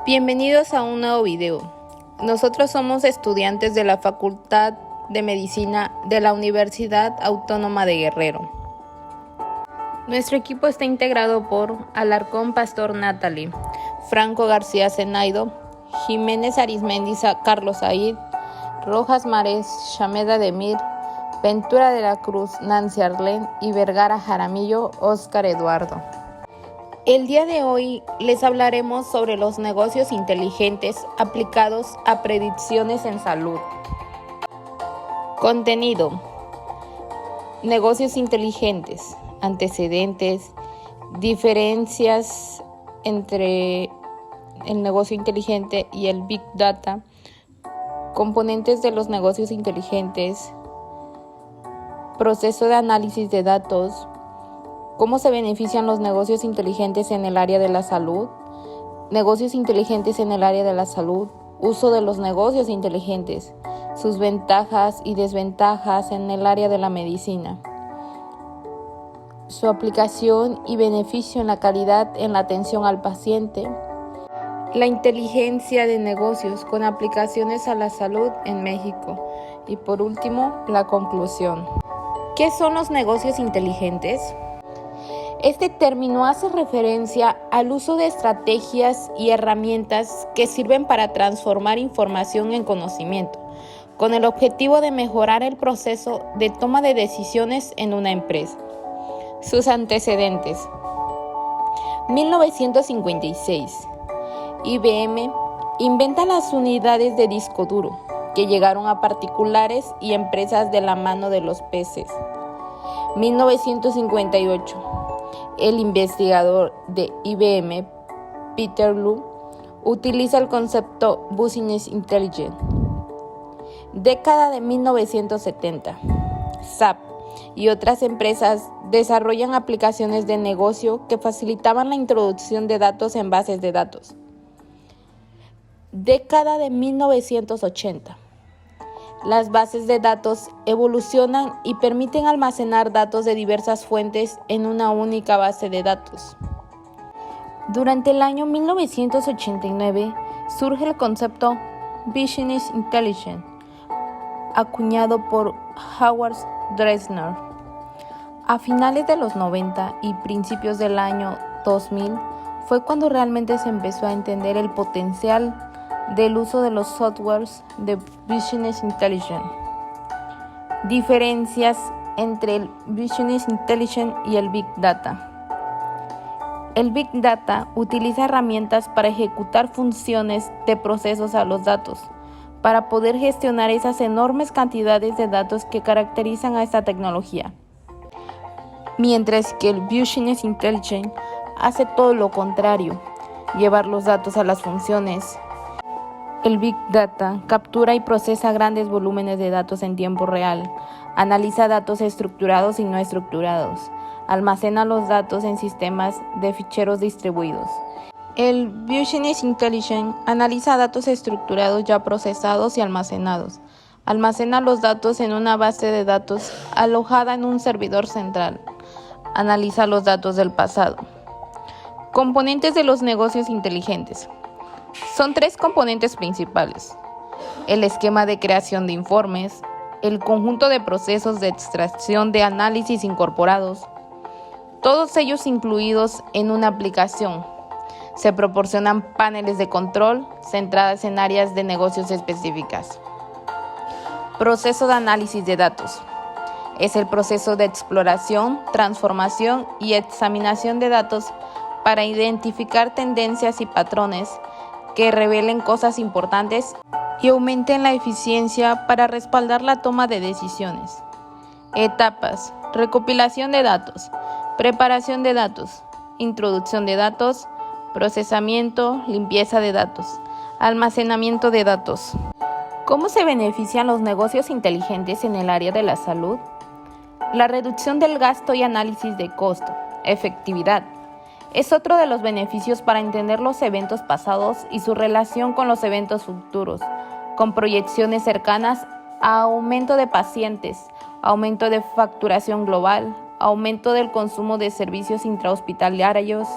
Bienvenidos a un nuevo video. Nosotros somos estudiantes de la Facultad de Medicina de la Universidad Autónoma de Guerrero. Nuestro equipo está integrado por Alarcón Pastor Natalie, Franco García Zenaido, Jiménez Arizmendi Carlos Said, Rojas Mares Chameda Demir, Ventura de la Cruz Nancy Arlén y Vergara Jaramillo Óscar Eduardo. El día de hoy les hablaremos sobre los negocios inteligentes aplicados a predicciones en salud. Contenido: negocios inteligentes, antecedentes, diferencias entre el negocio inteligente y el Big Data, componentes de los negocios inteligentes, proceso de análisis de datos, cómo se benefician los negocios inteligentes en el área de la salud, negocios inteligentes en el área de la salud, uso de los negocios inteligentes, sus ventajas y desventajas en el área de la medicina, su aplicación y beneficio en la calidad en la atención al paciente, la inteligencia de negocios con aplicaciones a la salud en México y por último, la conclusión. ¿Qué son los negocios inteligentes? Este término hace referencia al uso de estrategias y herramientas que sirven para transformar información en conocimiento, con el objetivo de mejorar el proceso de toma de decisiones en una empresa. Sus antecedentes. 1956. IBM inventa las unidades de disco duro, que llegaron a particulares y empresas de la mano de los peces. 1958. El investigador de IBM, Peter Lu, utiliza el concepto Business Intelligence. Década de 1970. SAP y otras empresas desarrollan aplicaciones de negocio que facilitaban la introducción de datos en bases de datos. Década de 1980. Las bases de datos evolucionan y permiten almacenar datos de diversas fuentes en una única base de datos. Durante el año 1989 surge el concepto Business Intelligence, acuñado por Howard Dresner. A finales de los 90 y principios del año 2000 fue cuando realmente se empezó a entender el potencial del uso de los softwares de Business Intelligence. Diferencias entre el Business Intelligence y el Big Data. El Big Data utiliza herramientas para ejecutar funciones de procesos a los datos, para poder gestionar esas enormes cantidades de datos que caracterizan a esta tecnología. Mientras que el Business Intelligence hace todo lo contrario, llevar los datos a las funciones. El Big Data captura y procesa grandes volúmenes de datos en tiempo real, analiza datos estructurados y no estructurados, almacena los datos en sistemas de ficheros distribuidos. El Business Intelligence analiza datos estructurados ya procesados y almacenados, almacena los datos en una base de datos alojada en un servidor central, analiza los datos del pasado. Componentes de los negocios inteligentes. Son tres componentes principales: el esquema de creación de informes, el conjunto de procesos de extracción de análisis incorporados, todos ellos incluidos en una aplicación. Se proporcionan paneles de control centradas en áreas de negocios específicas. Proceso de análisis de datos. Es el proceso de exploración, transformación y examinación de datos para identificar tendencias y patrones que revelen cosas importantes y aumenten la eficiencia para respaldar la toma de decisiones. Etapas: recopilación de datos, preparación de datos, introducción de datos, procesamiento, limpieza de datos, almacenamiento de datos. ¿Cómo se benefician los negocios inteligentes en el área de la salud? La reducción del gasto y análisis de costo, efectividad. Es otro de los beneficios para entender los eventos pasados y su relación con los eventos futuros, con proyecciones cercanas a aumento de pacientes, aumento de facturación global, aumento del consumo de servicios intrahospitalarios,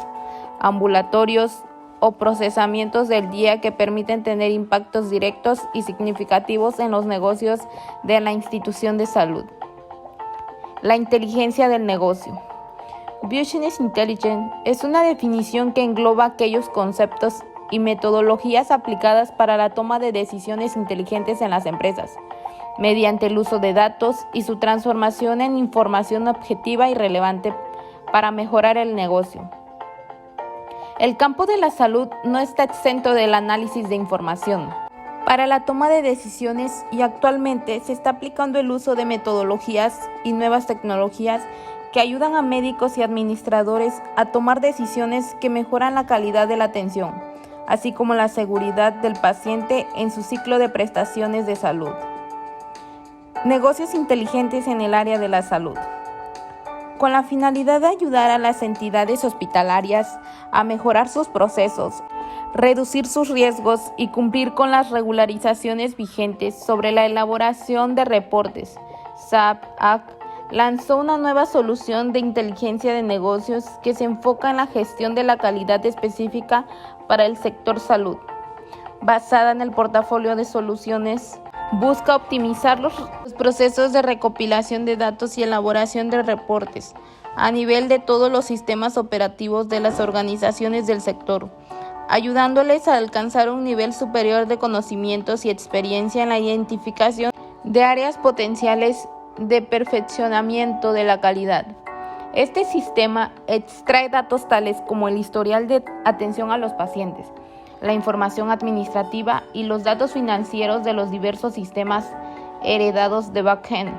ambulatorios o procesamientos del día que permiten tener impactos directos y significativos en los negocios de la institución de salud. La inteligencia del negocio. Business Intelligence es una definición que engloba aquellos conceptos y metodologías aplicadas para la toma de decisiones inteligentes en las empresas, mediante el uso de datos y su transformación en información objetiva y relevante para mejorar el negocio. El campo de la salud no está exento del análisis de información para la toma de decisiones y actualmente se está aplicando el uso de metodologías y nuevas tecnologías que ayudan a médicos y administradores a tomar decisiones que mejoran la calidad de la atención, así como la seguridad del paciente en su ciclo de prestaciones de salud. Negocios inteligentes en el área de la salud. Con la finalidad de ayudar a las entidades hospitalarias a mejorar sus procesos, reducir sus riesgos y cumplir con las regularizaciones vigentes sobre la elaboración de reportes, SAP-AC lanzó una nueva solución de inteligencia de negocios que se enfoca en la gestión de la calidad específica para el sector salud. Basada en el portafolio de soluciones, busca optimizar los procesos de recopilación de datos y elaboración de reportes a nivel de todos los sistemas operativos de las organizaciones del sector, ayudándoles a alcanzar un nivel superior de conocimientos y experiencia en la identificación de áreas potenciales de perfeccionamiento de la calidad. Este sistema extrae datos tales como el historial de atención a los pacientes, la información administrativa y los datos financieros de los diversos sistemas heredados de backend,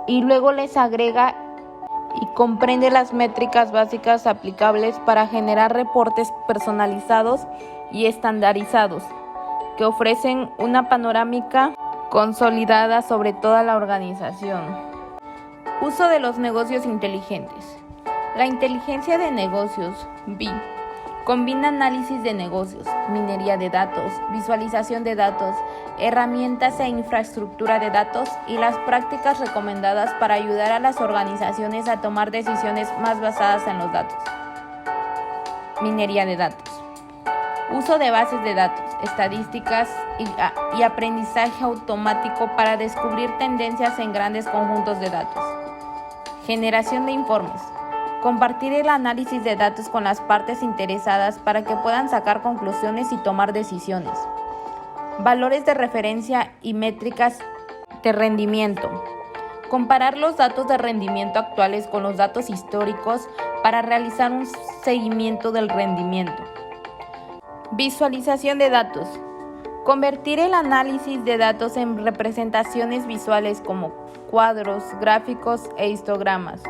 y luego les agrega y comprende las métricas básicas aplicables para generar reportes personalizados y estandarizados que ofrecen una panorámica consolidada sobre toda la organización. Uso de los negocios inteligentes. La inteligencia de negocios, BI, combina análisis de negocios, minería de datos, visualización de datos, herramientas e infraestructura de datos y las prácticas recomendadas para ayudar a las organizaciones a tomar decisiones más basadas en los datos. Minería de datos. Uso de bases de datos, estadísticas y aprendizaje automático para descubrir tendencias en grandes conjuntos de datos. Generación de informes. Compartir el análisis de datos con las partes interesadas para que puedan sacar conclusiones y tomar decisiones. Valores de referencia y métricas de rendimiento. Comparar los datos de rendimiento actuales con los datos históricos para realizar un seguimiento del rendimiento. Visualización de datos. Convertir el análisis de datos en representaciones visuales como cuadros, gráficos e histogramas.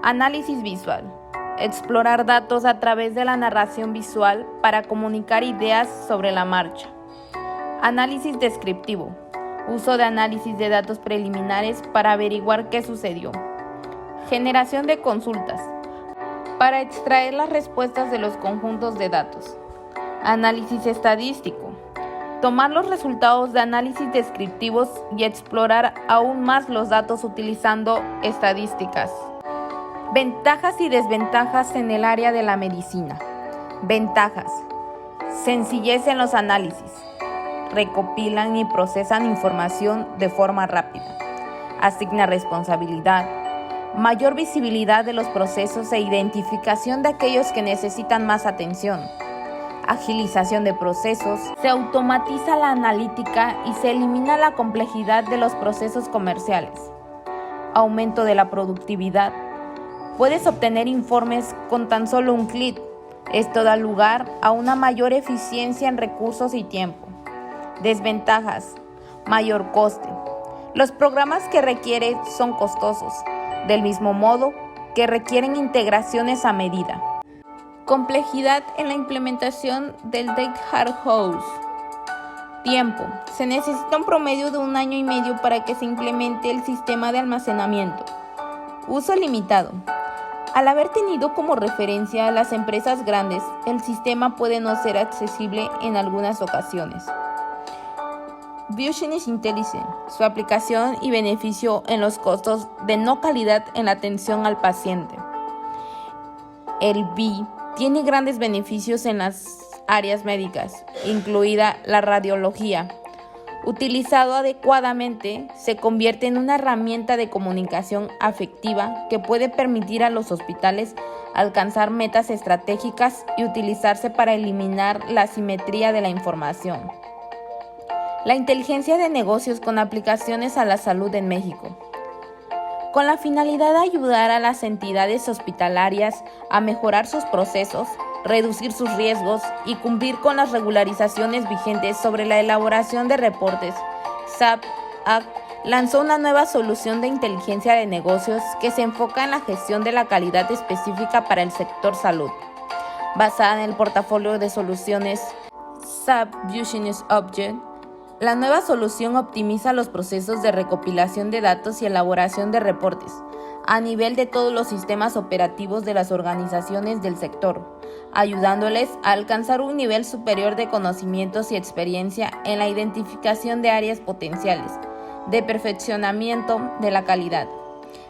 Análisis visual. Explorar datos a través de la narración visual para comunicar ideas sobre la marcha. Análisis descriptivo. Uso de análisis de datos preliminares para averiguar qué sucedió. Generación de consultas. Para extraer las respuestas de los conjuntos de datos. Análisis estadístico. Tomar los resultados de análisis descriptivos y explorar aún más los datos utilizando estadísticas. Ventajas y desventajas en el área de la medicina. Ventajas. Sencillez en los análisis. Recopilan y procesan información de forma rápida. Asigna responsabilidad. Mayor visibilidad de los procesos e identificación de aquellos que necesitan más atención. Agilización de procesos. Se automatiza la analítica y se elimina la complejidad de los procesos comerciales. Aumento de la productividad. Puedes obtener informes con tan solo un clic. Esto da lugar a una mayor eficiencia en recursos y tiempo. Desventajas. Mayor coste. Los programas que requieren son costosos, del mismo modo que requieren integraciones a medida. Complejidad en la implementación del Data Warehouse. Tiempo. Se necesita un promedio de 1 año y medio para que se implemente el sistema de almacenamiento. Uso limitado. Al haber tenido como referencia a las empresas grandes, el sistema puede no ser accesible en algunas ocasiones. Business Intelligence, su aplicación y beneficio en los costos de no calidad en la atención al paciente. El BI tiene grandes beneficios en las áreas médicas, incluida la radiología. Utilizado adecuadamente, se convierte en una herramienta de comunicación afectiva que puede permitir a los hospitales alcanzar metas estratégicas y utilizarse para eliminar la asimetría de la información. La inteligencia de negocios con aplicaciones a la salud en México. Con la finalidad de ayudar a las entidades hospitalarias a mejorar sus procesos, reducir sus riesgos y cumplir con las regularizaciones vigentes sobre la elaboración de reportes, SAP Act lanzó una nueva solución de inteligencia de negocios que se enfoca en la gestión de la calidad específica para el sector salud. Basada en el portafolio de soluciones SAP Business Object, la nueva solución optimiza los procesos de recopilación de datos y elaboración de reportes a nivel de todos los sistemas operativos de las organizaciones del sector, ayudándoles a alcanzar un nivel superior de conocimientos y experiencia en la identificación de áreas potenciales de perfeccionamiento de la calidad.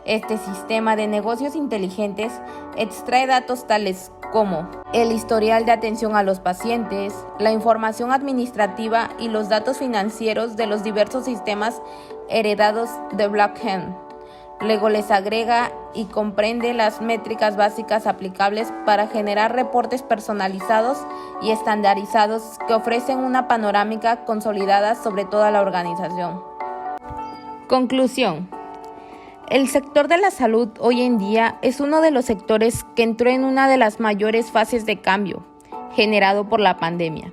Este sistema de negocios inteligentes extrae datos tales como el historial de atención a los pacientes, la información administrativa y los datos financieros de los diversos sistemas heredados de blockchain. Luego les agrega y comprende las métricas básicas aplicables para generar reportes personalizados y estandarizados que ofrecen una panorámica consolidada sobre toda la organización. Conclusión. El sector de la salud hoy en día es uno de los sectores que entró en una de las mayores fases de cambio generado por la pandemia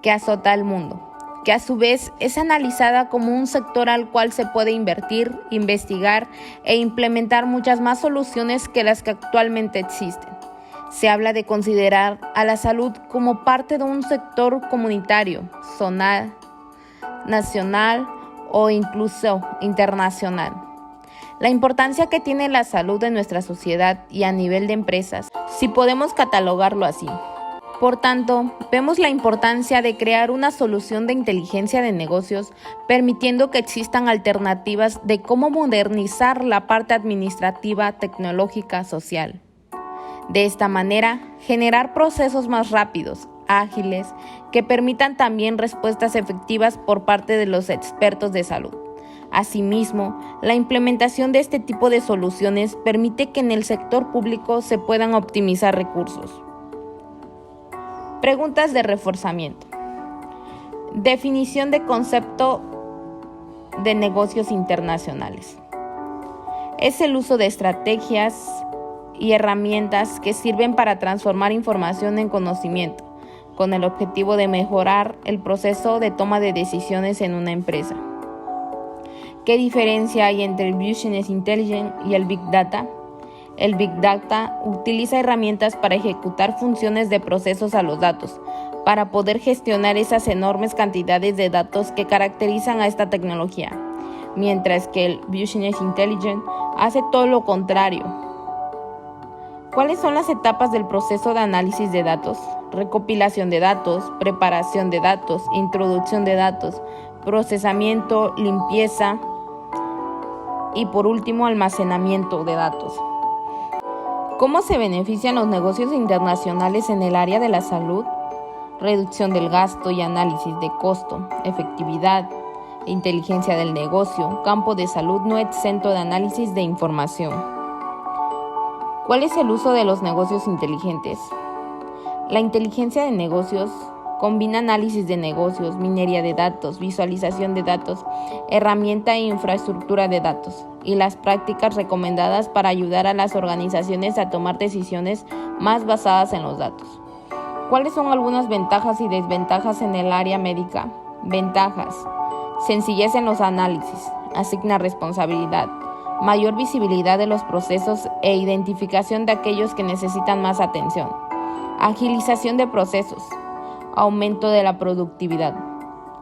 que azota al mundo, que a su vez es analizada como un sector al cual se puede invertir, investigar e implementar muchas más soluciones que las que actualmente existen. Se habla de considerar a la salud como parte de un sector comunitario, zonal, nacional o incluso internacional. La importancia que tiene la salud en nuestra sociedad y a nivel de empresas, si podemos catalogarlo así. Por tanto, vemos la importancia de crear una solución de inteligencia de negocios, permitiendo que existan alternativas de cómo modernizar la parte administrativa, tecnológica, social. De esta manera, generar procesos más rápidos, ágiles, que permitan también respuestas efectivas por parte de los expertos de salud. Asimismo, la implementación de este tipo de soluciones permite que en el sector público se puedan optimizar recursos. Preguntas de reforzamiento. Definición de concepto de negocios internacionales. Es el uso de estrategias y herramientas que sirven para transformar información en conocimiento, con el objetivo de mejorar el proceso de toma de decisiones en una empresa. ¿Qué diferencia hay entre el Business Intelligence y el Big Data? El Big Data utiliza herramientas para ejecutar funciones de procesos a los datos, para poder gestionar esas enormes cantidades de datos que caracterizan a esta tecnología, mientras que el Business Intelligence hace todo lo contrario. ¿Cuáles son las etapas del proceso de análisis de datos? Recopilación de datos, preparación de datos, introducción de datos, procesamiento, limpieza y por último almacenamiento de datos. ¿Cómo se benefician los negocios internacionales en el área de la salud? Reducción del gasto y análisis de costo, efectividad, inteligencia del negocio, campo de salud no exento de análisis de información. ¿Cuál es el uso de los negocios inteligentes? La inteligencia de negocios combina análisis de negocios, minería de datos, visualización de datos, herramienta e infraestructura de datos y las prácticas recomendadas para ayudar a las organizaciones a tomar decisiones más basadas en los datos. ¿Cuáles son algunas ventajas y desventajas en el área médica? Ventajas: sencillez en los análisis, asigna responsabilidad, mayor visibilidad de los procesos e identificación de aquellos que necesitan más atención, agilización de procesos, aumento de la productividad.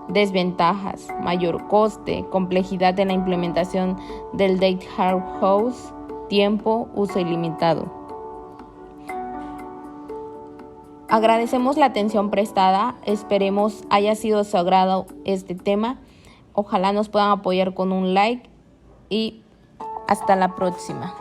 Desventajas: mayor coste, complejidad en la implementación del Data Warehouse, tiempo, uso ilimitado. Agradecemos la atención prestada, esperemos haya sido de su agrado este tema. Ojalá nos puedan apoyar con un like y hasta la próxima.